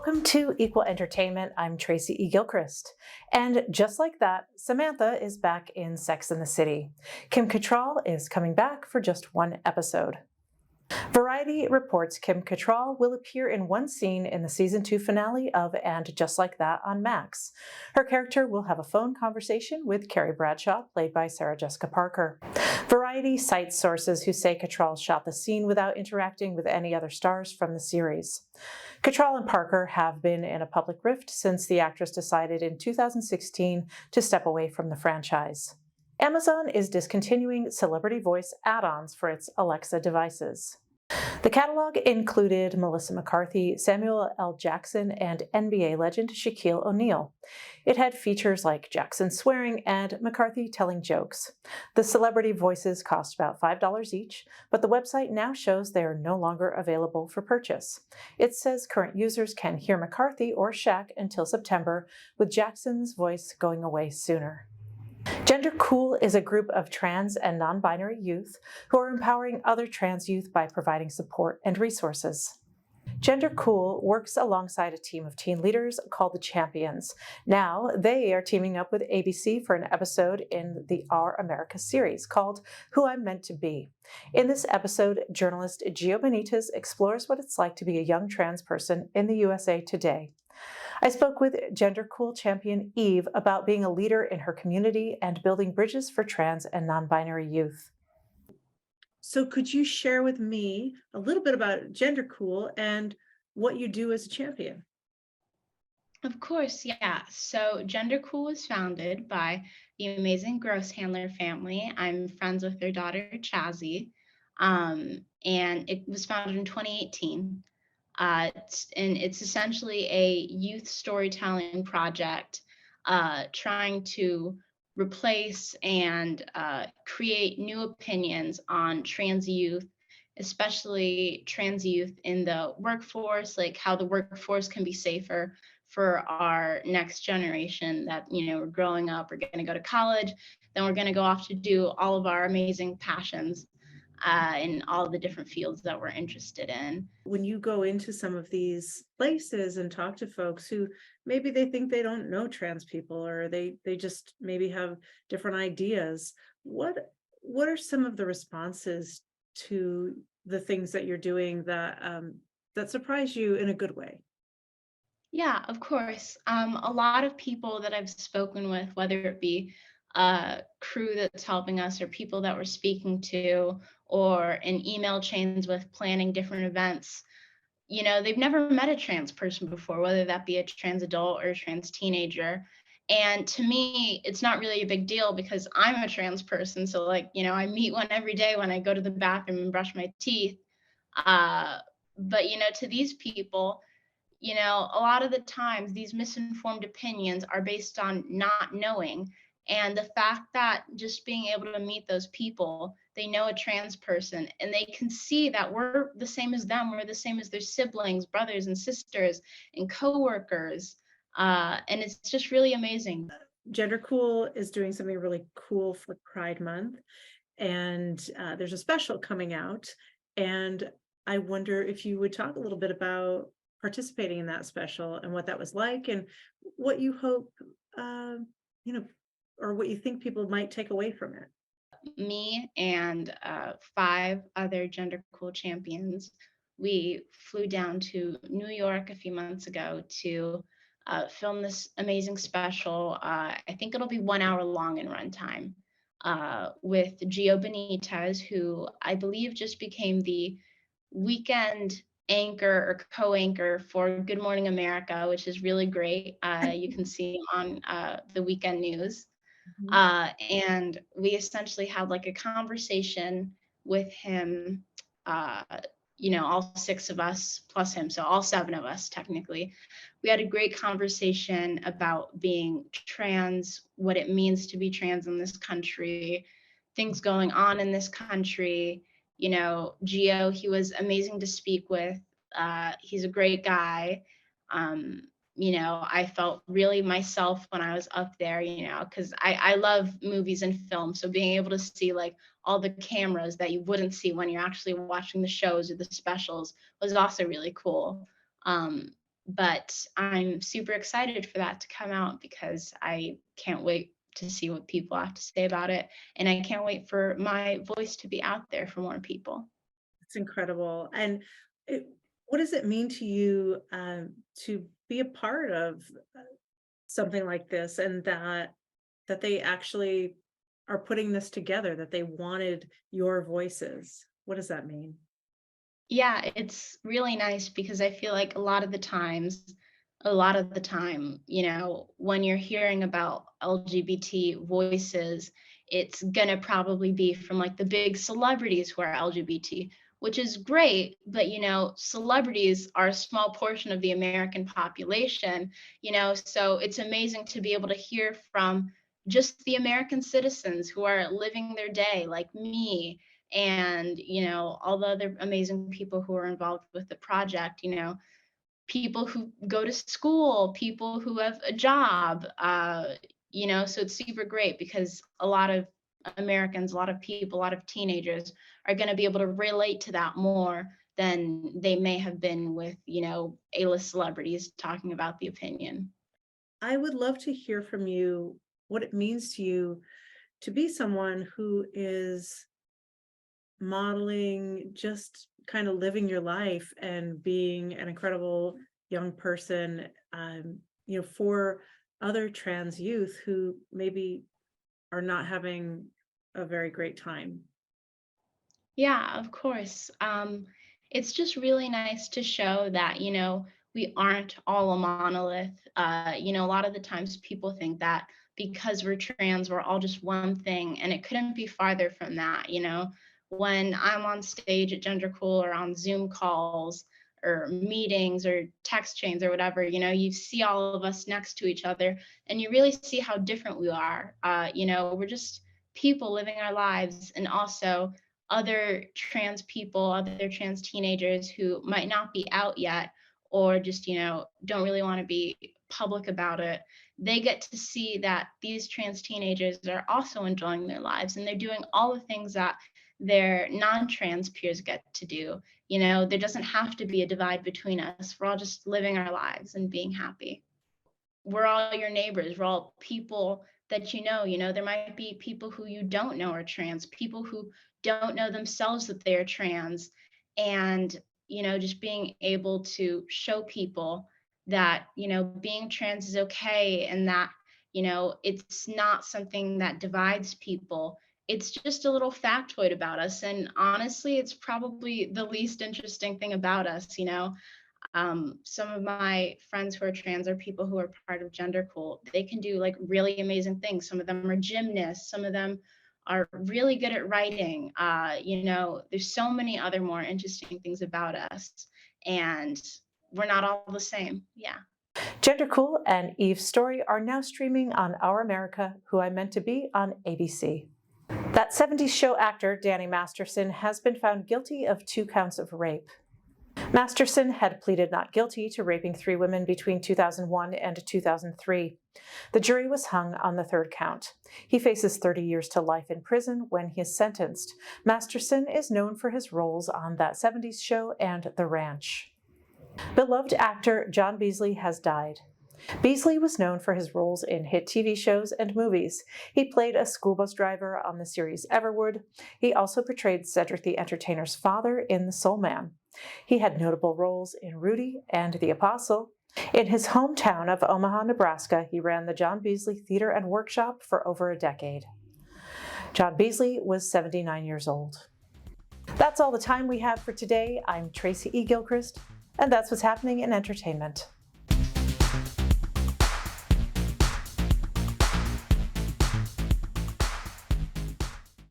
Welcome to Equal Entertainment. I'm Tracy E. Gilchrist. And just like that, Samantha is back in Sex and the City. Kim Cattrall is coming back for just one episode. Variety reports Kim Cattrall will appear in one scene in the season 2 finale of And Just Like That on Max. Her character will have a phone conversation with Carrie Bradshaw, played by Sarah Jessica Parker. Variety cites sources who say Cattrall shot the scene without interacting with any other stars from the series. Cattrall and Parker have been in a public rift since the actress decided in 2016 to step away from the franchise. Amazon is discontinuing celebrity voice add-ons for its Alexa devices. The catalog included Melissa McCarthy, Samuel L. Jackson, and NBA legend Shaquille O'Neal. It had features like Jackson swearing and McCarthy telling jokes. The celebrity voices cost about $5 each, but the website now shows they are no longer available for purchase. It says current users can hear McCarthy or Shaq until September, with Jackson's voice going away sooner. Gendercool is a group of trans and non-binary youth who are empowering other trans youth by providing support and resources. Gendercool works alongside a team of teen leaders called the Champions. Now they are teaming up with ABC for an episode in the Our America series called Who I'm Meant to Be. In this episode, journalist Gio Benitez explores what it's like to be a young trans person in the USA today. I spoke with Gendercool champion Eve about being a leader in her community and building bridges for trans and non-binary youth. So could you share with me a little bit about Gendercool and what you do as a champion? Of course, yeah. So Gendercool was founded by the amazing Gross Handler family. I'm friends with their daughter, Chazzy, and it was founded in 2018. It's essentially a youth storytelling project trying to replace and create new opinions on trans youth, especially trans youth in the workforce, like how the workforce can be safer for our next generation that, we're growing up, we're going to go to college, then we're going to go off to do all of our amazing passions in all the different fields that we're interested in. When you go into some of these places and talk to folks who maybe they think they don't know trans people, or they just maybe have different ideas, what are some of the responses to the things that you're doing that surprise you in a good way? Yeah, of course. A lot of people that I've spoken with, whether it be crew that's helping us or people that we're speaking to, or in email chains with planning different events, they've never met a trans person before, whether that be a trans adult or a trans teenager. And to me, it's not really a big deal because I'm a trans person. So I meet one every day when I go to the bathroom and brush my teeth. But to these people, a lot of the times these misinformed opinions are based on not knowing. And the fact that just being able to meet those people, they know a trans person and they can see that we're the same as them, we're the same as their siblings, brothers and sisters and coworkers. And it's just really amazing. Gendercool is doing something really cool for Pride Month, and there's a special coming out. And I wonder if you would talk a little bit about participating in that special and what that was like and what you hope, or what you think people might take away from it. Me and 5 other Gendercool champions, we flew down to New York a few months ago to film this amazing special. I think it'll be 1 hour long in runtime, with Gio Benitez, who I believe just became the weekend anchor or co-anchor for Good Morning America, which is really great. You can see on the weekend news. And we essentially had like a conversation with him, all 6 of us plus him, so all 7 of us technically. We had a great conversation about being trans, what it means to be trans in this country, things going on in this country. Gio, he was amazing to speak with. He's a great guy. I felt really myself when I was up there, because I love movies and film. So being able to see like all the cameras that you wouldn't see when you're actually watching the shows or the specials was also really cool. But I'm super excited for that to come out because I can't wait to see what people have to say about it. And I can't wait for my voice to be out there for more people. It's incredible. And it, what does it mean to you to be a part of something like this, and that they actually are putting this together, that they wanted your voices? What does that mean? Yeah, it's really nice because I feel like a lot of the time, when you're hearing about LGBT voices, it's gonna probably be from like the big celebrities who are LGBT, which is great, but celebrities are a small portion of the American population, so it's amazing to be able to hear from just the American citizens who are living their day, like me and all the other amazing people who are involved with the project, people who go to school, people who have a job, so it's super great because a lot of Americans, a lot of people, a lot of teenagers are going to be able to relate to that more than they may have been with A-list celebrities talking about the opinion. I would love to hear from you what it means to you to be someone who is modeling, just kind of living your life and being an incredible young person, for other trans youth who maybe are not having a very great time. Yeah, of course. It's just really nice to show that, we aren't all a monolith. A lot of the times people think that because we're trans, we're all just one thing, and it couldn't be farther from that. When I'm on stage at Gendercool or on Zoom calls or meetings or text chains or whatever, you see all of us next to each other, and you really see how different we are. We're just people living our lives, and also other trans people, other trans teenagers who might not be out yet or just, don't really want to be public about it. They get to see that these trans teenagers are also enjoying their lives and they're doing all the things that their non-trans peers get to do. There doesn't have to be a divide between us. We're all just living our lives and being happy. We're all your neighbors. We're all people that there might be people who you don't know are trans, people who don't know themselves that they're trans. And, just being able to show people that, being trans is okay and that, it's not something that divides people. It's just a little factoid about us. And honestly, it's probably the least interesting thing about us. Some of my friends who are trans are people who are part of Gendercool. They can do like really amazing things. Some of them are gymnasts. Some of them are really good at writing. There's so many other more interesting things about us, and we're not all the same. Yeah. Gendercool and Eve's story are now streaming on Our America, Who I Meant to Be on ABC. That 70s show actor, Danny Masterson, has been found guilty of 2 counts of rape. Masterson had pleaded not guilty to raping 3 women between 2001 and 2003. The jury was hung on the 3rd count. He faces 30 years to life in prison when he is sentenced. Masterson is known for his roles on That 70s Show and The Ranch. Beloved actor John Beasley has died. Beasley was known for his roles in hit TV shows and movies. He played a school bus driver on the series Everwood. He also portrayed Cedric the Entertainer's father in The Soul Man. He had notable roles in Rudy and The Apostle. In his hometown of Omaha, Nebraska, he ran the John Beasley Theater and Workshop for over a decade. John Beasley was 79 years old. That's all the time we have for today. I'm Tracy E. Gilchrist, and that's what's happening in entertainment.